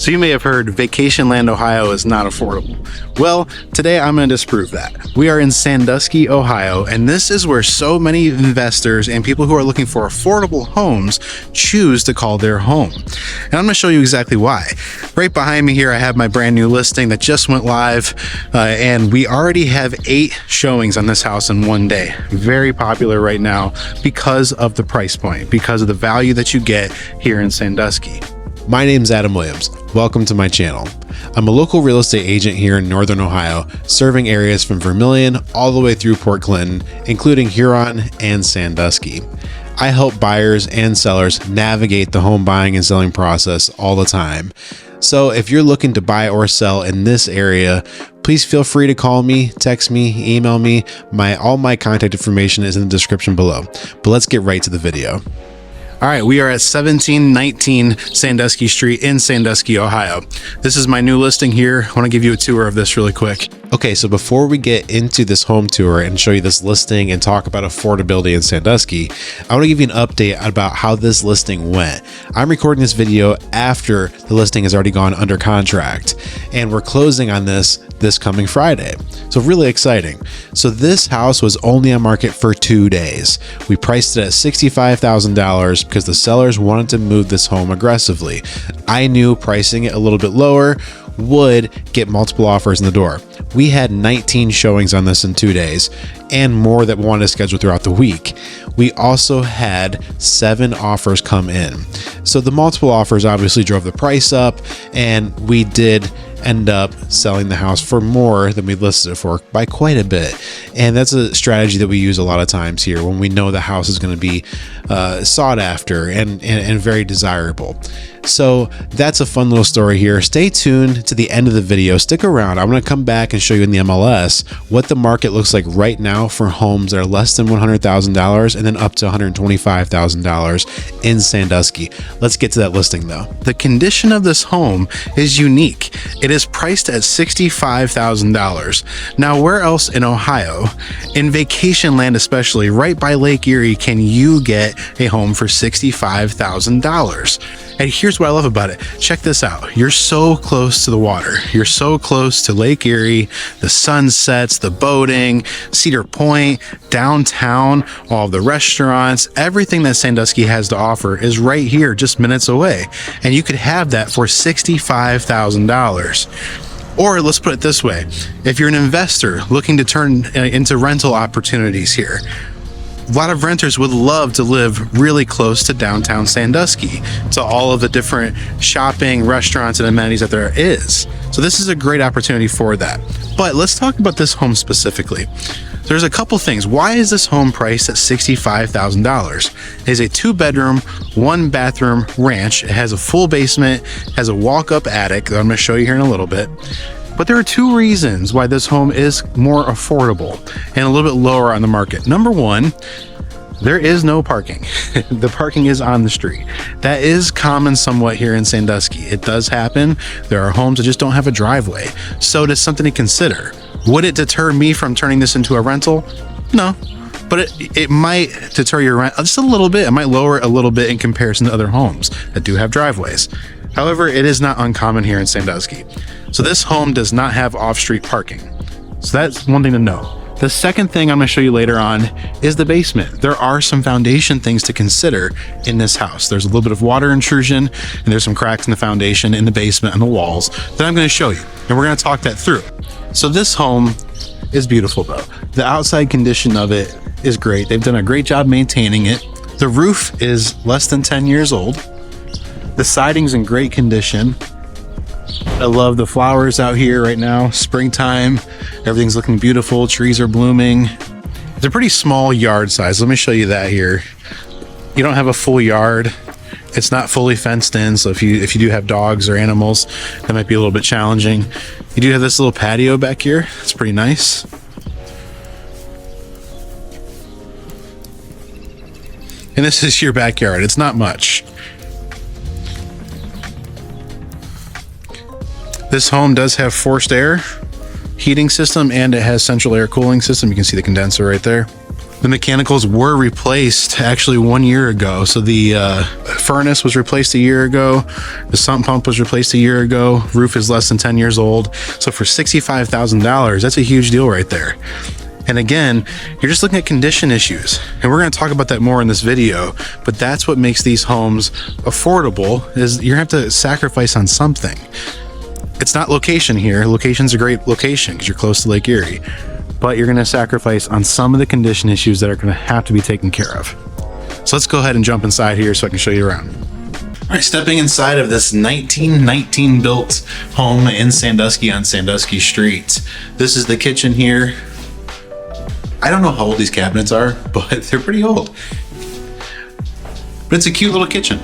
So you may have heard Vacationland, Ohio is not affordable. Well, today I'm going to disprove that. We are in Sandusky, Ohio, and this is where so many investors and people who are looking for affordable homes choose to call their home. And I'm going to show you exactly why. Right behind me here, I have my brand new listing that just went live, and we already have 8 showings on this house in one day. Very popular right now because of the price point, because of the value that you get here in Sandusky. My name's Adam Williams. Welcome to my channel. I'm a local real estate agent here in Northern Ohio, serving areas from Vermilion all the way through Port Clinton, including Huron and Sandusky. I help buyers and sellers navigate the home buying and selling process all the time. So if you're looking to buy or sell in this area, please feel free to call me, text me, email me. All my contact information is in the description below. But let's get right to the video. All right, we are at 1719 Sandusky Street in Sandusky, Ohio. This is my new listing here. I want to give you a tour of this really quick. Okay, so before we get into this home tour and show you this listing and talk about affordability in Sandusky, I want to give you an update about how this listing went. I'm recording this video after the listing has already gone under contract, and we're closing on this coming Friday. So really exciting. So this house was only on market for 2 days. We priced it at $65,000 because the sellers wanted to move this home aggressively. I knew pricing it a little bit lower would get multiple offers in the door. We had 19 showings on this in 2 days and more that we wanted to schedule throughout the week. We also had 7 offers come in. So the multiple offers obviously drove the price up, and we did end up selling the house for more than we listed it for by quite a bit. And that's a strategy that we use a lot of times here when we know the house is going to be sought after and very desirable. So that's a fun little story here. Stay tuned to the end of the video. Stick around. I'm going to come back and show you in the MLS what the market looks like right now for homes that are less than $100,000 and then up to $125,000 in Sandusky. Let's get to that listing though. The condition of this home is unique. It is priced at $65,000. Now, where else in Ohio, in Vacationland especially, right by Lake Erie, can you get a home for $65,000? And here's what I love about it. Check this out. You're so close to the water. You're so close to Lake Erie, the sunsets, the boating, Cedar Point, downtown, all the restaurants, everything that Sandusky has to offer is right here, just minutes away. And you could have that for $65,000. Or let's put it this way. If you're an investor looking to turn into rental opportunities here, a lot of renters would love to live really close to downtown Sandusky, to all of the different shopping, restaurants, and amenities that there is. So this is a great opportunity for that. But let's talk about this home specifically. There's a couple things. Why is this home priced at $65,000? It is a 2-bedroom, 1-bathroom ranch. It has a full basement, has a walk-up attic that I'm going to show you here in a little bit. But there are 2 reasons why this home is more affordable and a little bit lower on the market. Number 1, there is no parking. The parking is on the street. That is common somewhat here in Sandusky. It does happen. There are homes that just don't have a driveway. So it is something to consider. Would it deter me from turning this into a rental? No. But it might deter your rent just a little bit. It might lower it a little bit in comparison to other homes that do have driveways. However, it is not uncommon here in Sandusky. So this home does not have off-street parking. So that's one thing to know. The second thing I'm going to show you later on is the basement. There are some foundation things to consider in this house. There's a little bit of water intrusion, and there's some cracks in the foundation, in the basement, and the walls that I'm going to show you. And we're going to talk that through. So this home is beautiful though. The outside condition of it is great. They've done a great job maintaining it. The roof is less than 10 years old. The siding's in great condition. I love the flowers out here right now. Springtime, everything's looking beautiful. Trees are blooming. It's a pretty small yard size. Let me show you that here. You don't have a full yard. It's not fully fenced in, so if you do have dogs or animals, that might be a little bit challenging. You do have this little patio back here. It's pretty nice. And this is your backyard. It's not much. This home does have forced air heating system, and it has central air cooling system. You can see the condenser right there. The mechanicals were replaced actually 1 year ago. So the furnace was replaced a year ago. The sump pump was replaced a year ago. Roof is less than 10 years old. So for $65,000, that's a huge deal right there. And again, you're just looking at condition issues. And we're going to talk about that more in this video. But that's what makes these homes affordable, is you're going to have to sacrifice on something. It's not location here. Location's a great location because you're close to Lake Erie. But you're going to sacrifice on some of the condition issues that are going to have to be taken care of. So let's go ahead and jump inside here so I can show you around. All right, stepping inside of this 1919 built home in Sandusky on Sandusky Street. This is the kitchen here. I don't know how old these cabinets are, but they're pretty old. But it's a cute little kitchen.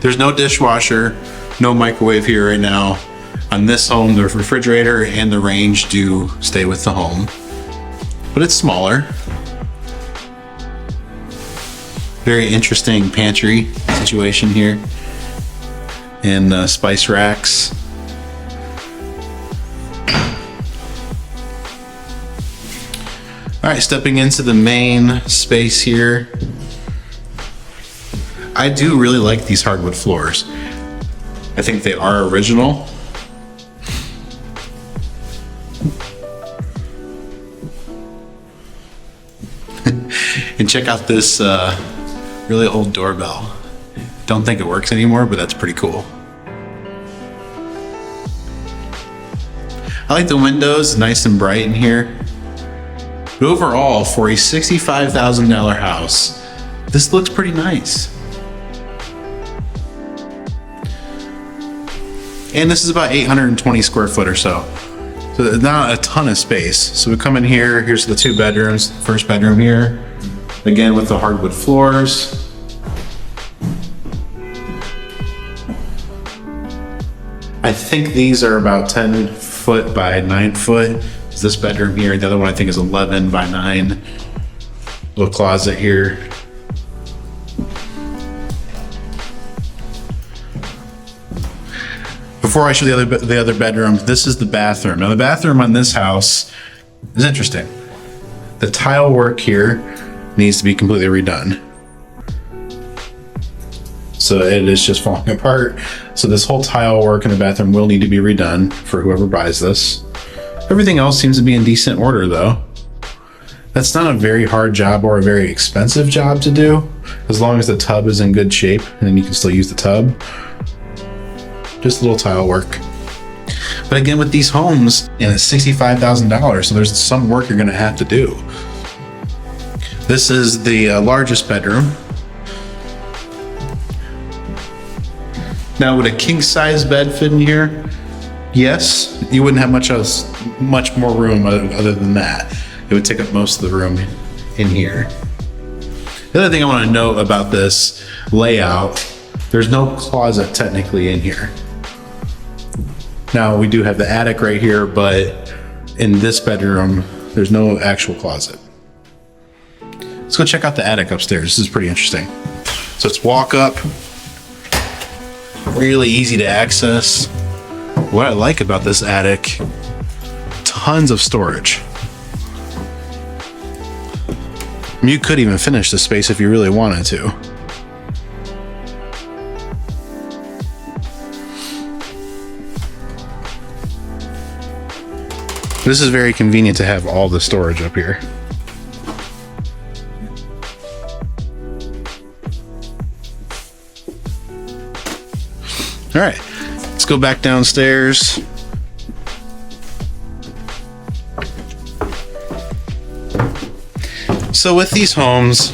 There's no dishwasher, no microwave here right now. On this home, the refrigerator and the range do stay with the home, but it's smaller. Very interesting pantry situation here, and spice racks. All right, stepping into the main space here. I do really like these hardwood floors. I think they are original. And check out this really old doorbell. Don't think it works anymore, but that's pretty cool. I like the windows, nice and bright in here. But overall, for a $65,000 house, this looks pretty nice. And this is about 820 square foot or so. So not a ton of space. So we come in here, here's the 2 bedrooms, first bedroom here. Again, with the hardwood floors. I think these are about 10 foot by 9 foot. Is this bedroom here. The other one I think is 11 by 9. Little closet here. Before I show the other bedroom, this is the bathroom. Now the bathroom on this house is interesting. The tile work here needs to be completely redone. So it is just falling apart. So this whole tile work in the bathroom will need to be redone for whoever buys this. Everything else seems to be in decent order though. That's not a very hard job or a very expensive job to do, as long as the tub is in good shape and then you can still use the tub. Just a little tile work. But again, with these homes, and it's $65,000, so there's some work you're gonna have to do. This is the largest bedroom. Now, would a king size bed fit in here? Yes, you wouldn't have much more room other than that. It would take up most of the room in here. The other thing I want to note about this layout, there's no closet technically in here. Now we do have the attic right here, but in this bedroom, there's no actual closet. Let's go check out the attic upstairs. This is pretty interesting. So it's walk up, really easy to access. What I like about this attic, tons of storage. You could even finish the space if you really wanted to. This is very convenient to have all the storage up here. All right, let's go back downstairs. So with these homes,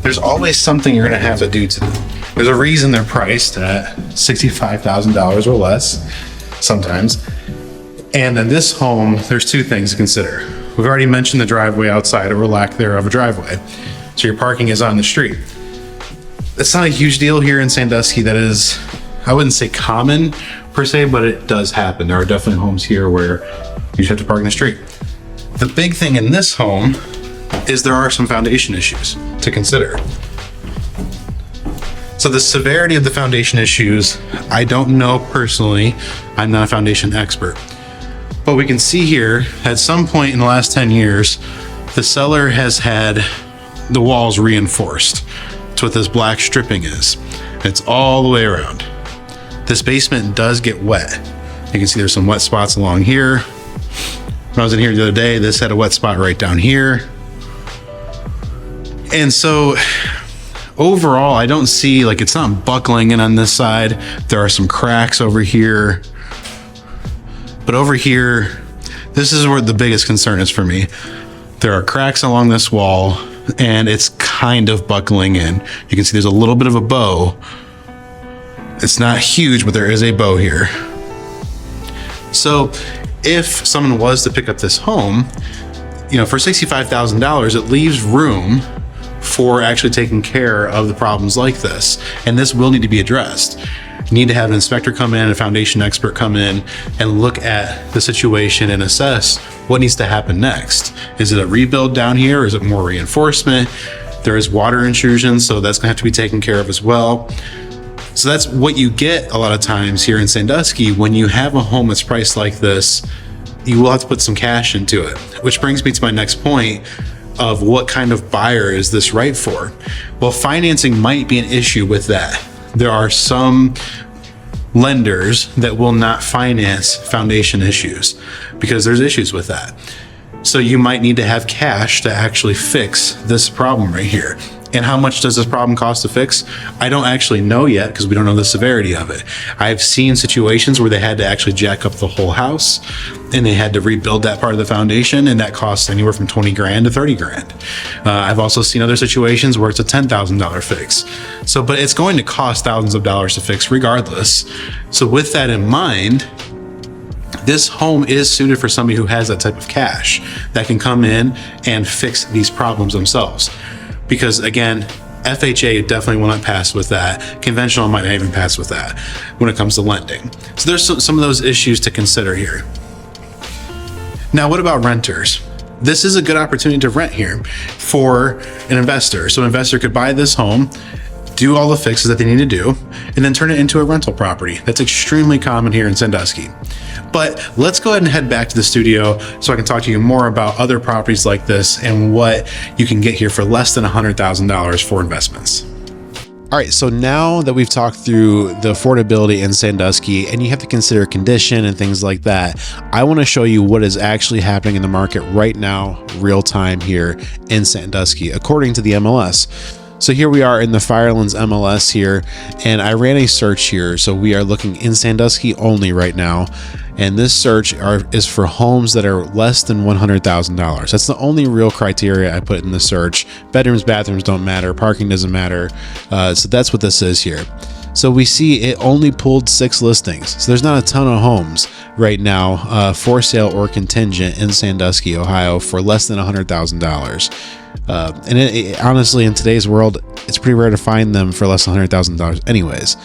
there's always something you're gonna have to do to them. There's a reason they're priced at $65,000 or less sometimes. And in this home, there's 2 things to consider. We've already mentioned the driveway outside, or lack thereof a driveway. So your parking is on the street. It's not a huge deal here in Sandusky. That is, I wouldn't say common per se, but it does happen. There are definitely homes here where you just have to park in the street. The big thing in this home is there are some foundation issues to consider. So the severity of the foundation issues, I don't know personally. I'm not a foundation expert. But we can see here, at some point in the last 10 years, the seller has had the walls reinforced. That's what this black stripping is. It's all the way around. This basement does get wet. You can see there's some wet spots along here. When I was in here the other day, this had a wet spot right down here. And so overall, I don't see, like, it's not buckling in on this side. There are some cracks over here. But over here, this is where the biggest concern is for me. There are cracks along this wall and it's kind of buckling in. You can see there's a little bit of a bow. It's not huge, but there is a bow here. So if someone was to pick up this home, you know, for $65,000, it leaves room for actually taking care of the problems like this. And this will need to be addressed. You need to have an inspector come in, a foundation expert come in and look at the situation and assess what needs to happen next. Is it a rebuild down here? Or is it more reinforcement? There is water intrusion, so that's gonna have to be taken care of as well. So that's what you get a lot of times here in Sandusky. When you have a home that's priced like this, you will have to put some cash into it, which brings me to my next point of what kind of buyer is this right for? Well, financing might be an issue with that. There are some lenders that will not finance foundation issues because there's issues with that. So you might need to have cash to actually fix this problem right here. And how much does this problem cost to fix? I don't actually know yet because we don't know the severity of it. I've seen situations where they had to actually jack up the whole house and they had to rebuild that part of the foundation, and that costs anywhere from 20 grand to 30 grand. I've also seen other situations where it's a $10,000 fix. So, but it's going to cost thousands of dollars to fix regardless. So with that in mind, this home is suited for somebody who has that type of cash that can come in and fix these problems themselves. Because again, FHA definitely will not pass with that. Conventional might not even pass with that when it comes to lending. So there's some of those issues to consider here. Now, what about renters? This is a good opportunity to rent here for an investor. So an investor could buy this home, do all the fixes that they need to do, and then turn it into a rental property. That's extremely common here in Sandusky. But let's go ahead and head back to the studio so I can talk to you more about other properties like this and what you can get here for less than $100,000 for investments. All right, so now that we've talked through the affordability in Sandusky and you have to consider condition and things like that, I want to show you what is actually happening in the market right now, real time here in Sandusky, according to the MLS. So here we are in the Firelands MLS here, and I ran a search here. So we are looking in Sandusky only right now. And this search is for homes that are less than $100,000. That's the only real criteria I put in the search. Bedrooms, bathrooms don't matter. Parking doesn't matter. So that's what this is here. So we see it only pulled 6 listings. So there's not a ton of homes right now for sale or contingent in Sandusky, Ohio for less than $100,000. And honestly, in today's world, it's pretty rare to find them for less than $100,000 anyways.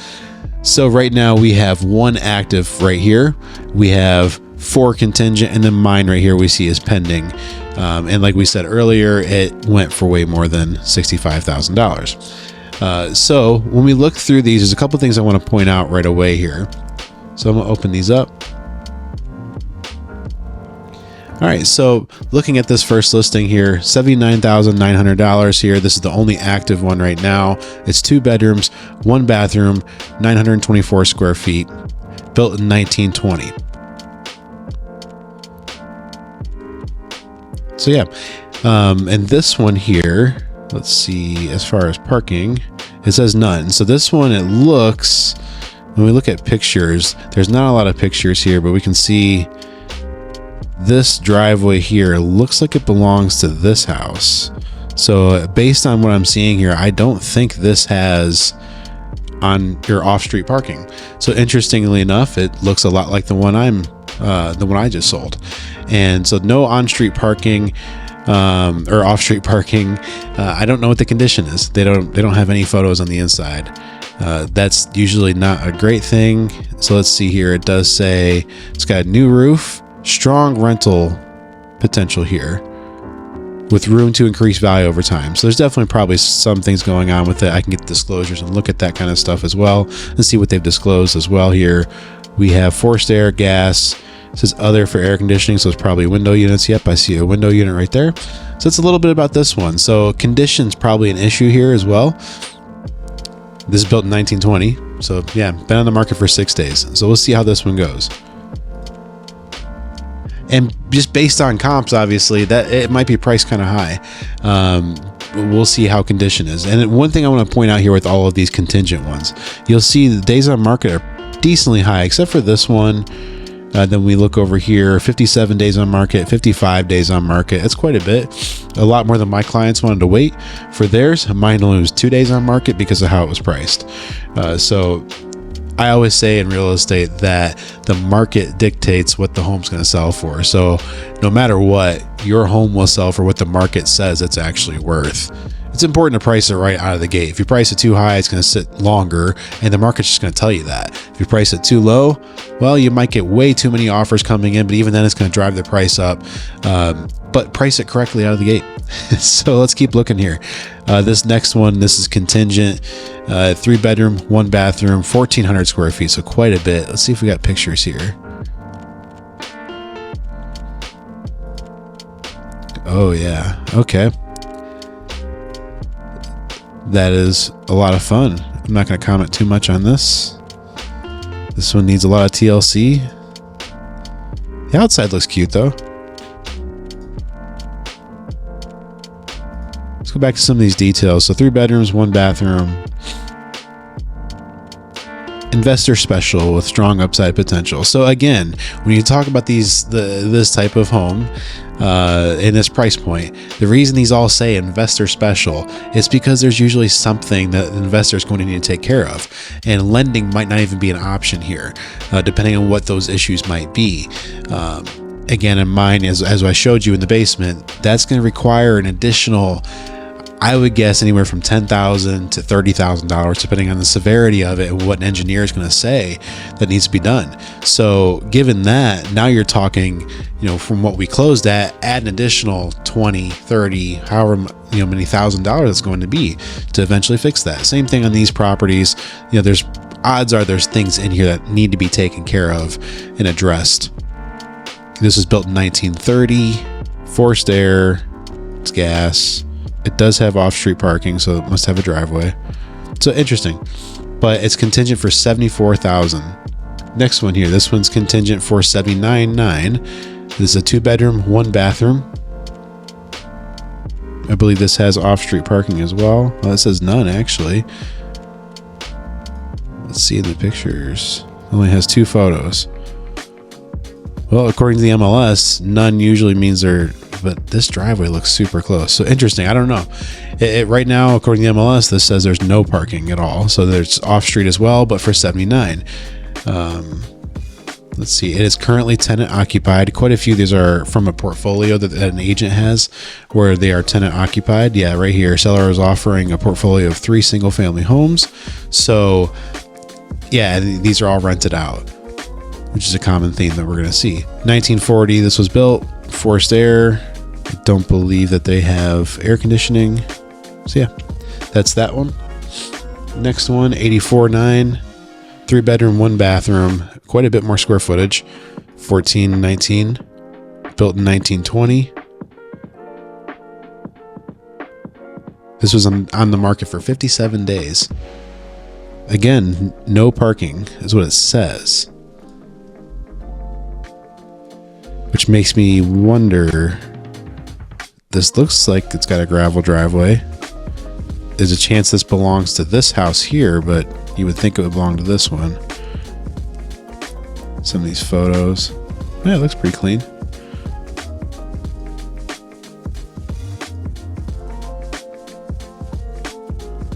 So right now we have 1 active right here. We have 4 contingent, and then mine right here we see is pending. And like we said earlier, it went for way more than $65,000. So when we look through these, there's a couple things I want to point out right away here. So I'm gonna open these up. All right, so looking at this first listing here, $79,900 here. This is the only active one right now. It's 2 bedrooms, 1 bathroom, 924 square feet, built in 1920. So yeah, and this one here, let's see, as far as parking, it says none. So this one, it looks, when we look at pictures, there's not a lot of pictures here, but we can see this driveway here looks like it belongs to this house. So based on what I'm seeing here, I don't think this has on your off-street parking. So interestingly enough, it looks a lot like the one I just sold. And so no on-street parking or off-street parking. I don't know what the condition is. They don't have any photos on the inside. That's usually not a great thing. So let's see here. It does say it's got a new roof. Strong rental potential here with room to increase value over time. So there's definitely probably some things going on with it. I can get disclosures and look at that kind of stuff as well and see what they've disclosed as well here. We have forced air, gas, It says other for air conditioning, so it's probably window units. Yep, I see a window unit right there. So it's a little bit about this one. So condition's probably an issue here as well. This is built in 1920. So yeah, been on the market for 6 days. So we'll see how this one goes. And just based on comps, obviously, that it might be priced kind of high. We'll see how condition is. And one thing I want to point out here with all of these contingent ones, you'll see the days on market are decently high, except for this one. Then we look over here, 57 days on market, 55 days on market. It's quite a bit, a lot more than my clients wanted to wait for theirs. Mine only was 2 days on market because of how it was priced. So I always say in real estate that the market dictates what the home's going to sell for. So no matter what, your home will sell for what the market says it's actually worth. It's important to price it right out of the gate. If you price it too high, it's going to sit longer, and the market's just going to tell you that. If you price it too low, well, you might get way too many offers coming in, but even then it's going to drive the price up. But price it correctly out of the gate. So let's keep looking here. This next one, this is contingent, 3-bedroom, 1-bathroom, 1,400 square feet. So quite a bit. Let's see if we got pictures here. Oh yeah. Okay. That is a lot of fun. I'm not going to comment too much on this. This one needs a lot of TLC. The outside looks cute though. Let's go back to some of these details. So 3 bedrooms, 1 bathroom. Investor special with strong upside potential. So again, when you talk about this type of home in this price point, the reason these all say investor special is because there's usually something that the investor is going to need to take care of, and lending might not even be an option here, depending on what those issues might be. Again, in mine, as I showed you in the basement, that's going to require an additional, I would guess, anywhere from $10,000 to $30,000, depending on the severity of it and what an engineer is going to say that needs to be done. So given that, now you're talking, from what we closed at, add an additional 20, 30, however many $1,000 it's going to be to eventually fix that. Same thing on these properties. There's odds are there's things in here that need to be taken care of and addressed. This was built in 1930, forced air, it's gas. It does have off-street parking, so it must have a driveway. So interesting, but it's contingent for $74,000. Next one here, this one's contingent for $79,900. This is a 2-bedroom, 1 bathroom. I believe this has off-street parking as well. Well, it says none actually. Let's see in the pictures. It only has 2 photos. Well, according to the MLS, none usually means but this driveway looks super close. So interesting. I don't know. Right now, according to the MLS, this says there's no parking at all. So there's off street as well, but for $79,000. Let's see. It is currently tenant occupied. Quite a few of these are from a portfolio that an agent has where they are tenant occupied. Yeah, right here. Seller is offering a portfolio of 3 single family homes. So yeah, these are all rented out, which is a common theme that we're going to see. 1940, this was built, forced air. I don't believe that they have air conditioning. So yeah, that's that one. Next one, 84.9, 3-bedroom, 1 bathroom, quite a bit more square footage, 1419, built in 1920. This was on the market for 57 days. Again, no parking is what it says. Which makes me wonder, this looks like it's got a gravel driveway. There's a chance this belongs to this house here, but you would think it would belong to this one. Some of these photos. Yeah, it looks pretty clean.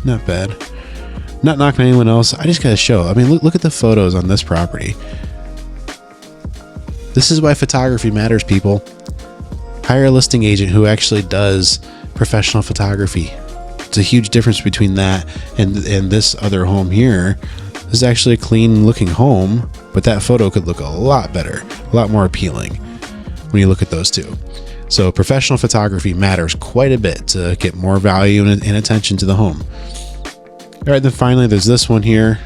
Not bad. Not knocking anyone else. I just gotta show. I mean, look at the photos on this property. This is why photography matters, people. Hire a listing agent who actually does professional photography. It's a huge difference between that and this other home here. This is actually a clean looking home, but that photo could look a lot better, a lot more appealing when you look at those two. So professional photography matters quite a bit to get more value and attention to the home. All right, then finally there's this one here.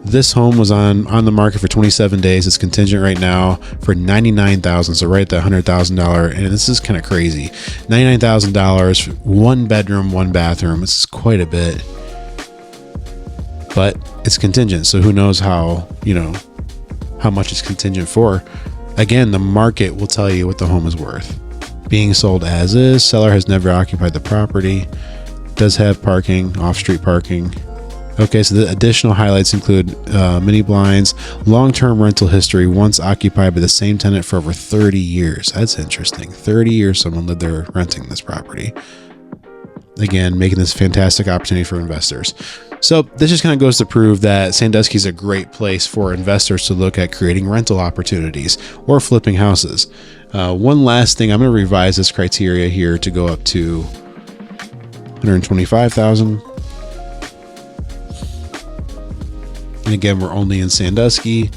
This home was on the market for 27 days. It's contingent right now for $99,000. So right at the $100,000. And this is kind of crazy. $99,000, 1 bedroom, 1 bathroom. It's quite a bit, but it's contingent. So who knows how much it's contingent for. Again, the market will tell you what the home is worth. Being sold as is. Seller has never occupied the property. Does have parking, off-street parking. Okay, so the additional highlights include mini blinds, long-term rental history, once occupied by the same tenant for over 30 years. That's interesting. 30 years someone lived there renting this property. Again, making this a fantastic opportunity for investors. So this just kind of goes to prove that Sandusky is a great place for investors to look at creating rental opportunities or flipping houses. One last thing, I'm going to revise this criteria here to go up to $125,000. And again, we're only in Sandusky.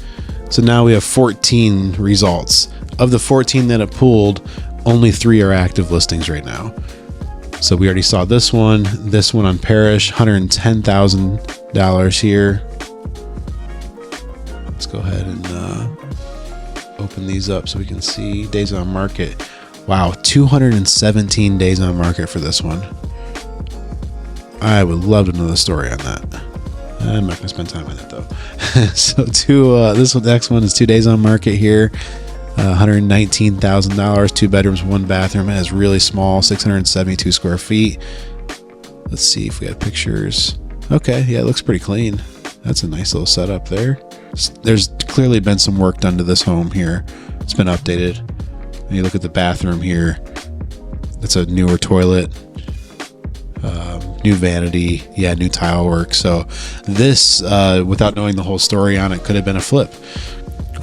So now we have 14 results. Of the 14 that have pulled, only 3 are active listings right now. So we already saw this one on Parish, $110,000 here. Let's go ahead and open these up so we can see days on market. Wow, 217 days on market for this one. I would love to know the story on that. I'm not gonna spend time on it though. So this next one is 2 days on market here. $119,000, 2 bedrooms, 1 bathroom. It has really small, 672 square feet. Let's see if we have pictures. Okay, yeah, it looks pretty clean. That's a nice little setup there. There's clearly been some work done to this home here. It's been updated. And you look at the bathroom here. It's a newer toilet. New vanity, new tile work. So this, without knowing the whole story on it, could have been a flip,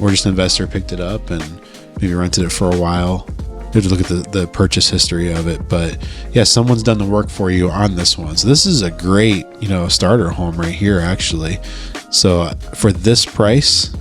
or just an investor picked it up and maybe rented it for a while. You have to look at the purchase history of it, but yeah, someone's done the work for you on this one. So this is a great, starter home right here, actually. So for this price,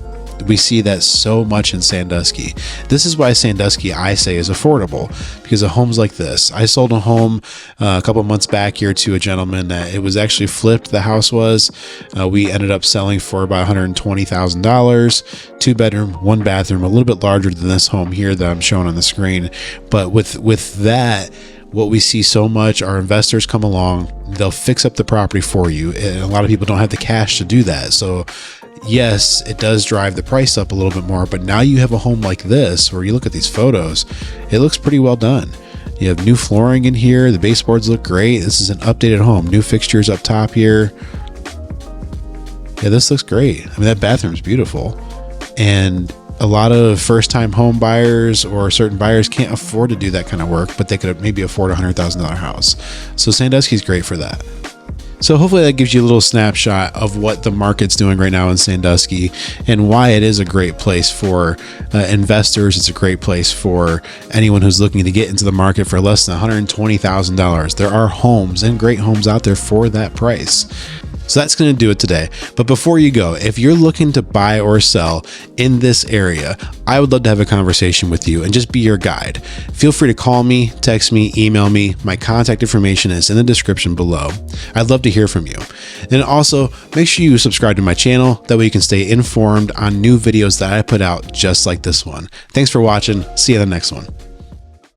we see that so much in Sandusky. This is why Sandusky, I say, is affordable, because of homes like this. I sold a home a couple months back here to a gentleman that it was actually flipped. The house was, we ended up selling for about $120,000, 2 bedroom, 1 bathroom, a little bit larger than this home here that I'm showing on the screen. But with that, what we see so much are investors come along, they'll fix up the property for you. And a lot of people don't have the cash to do that. So yes, it does drive the price up a little bit more, but now you have a home like this where you look at these photos, it looks pretty well done. You have new flooring in here. The baseboards look great. This is an updated home. New fixtures up top here. Yeah, this looks great. I mean, that bathroom's beautiful. And a lot of first-time home buyers or certain buyers can't afford to do that kind of work, but they could maybe afford a $100,000 house. So Sandusky's great for that. So hopefully that gives you a little snapshot of what the market's doing right now in Sandusky and why it is a great place for investors. It's a great place for anyone who's looking to get into the market for less than $120,000. There are homes and great homes out there for that price. So that's going to do it today. But before you go, if you're looking to buy or sell in this area, I would love to have a conversation with you and just be your guide. Feel free to call me, text me, email me. My contact information is in the description below. I'd love to hear from you. And also, make sure you subscribe to my channel. That way you can stay informed on new videos that I put out just like this one. Thanks for watching. See you in the next one.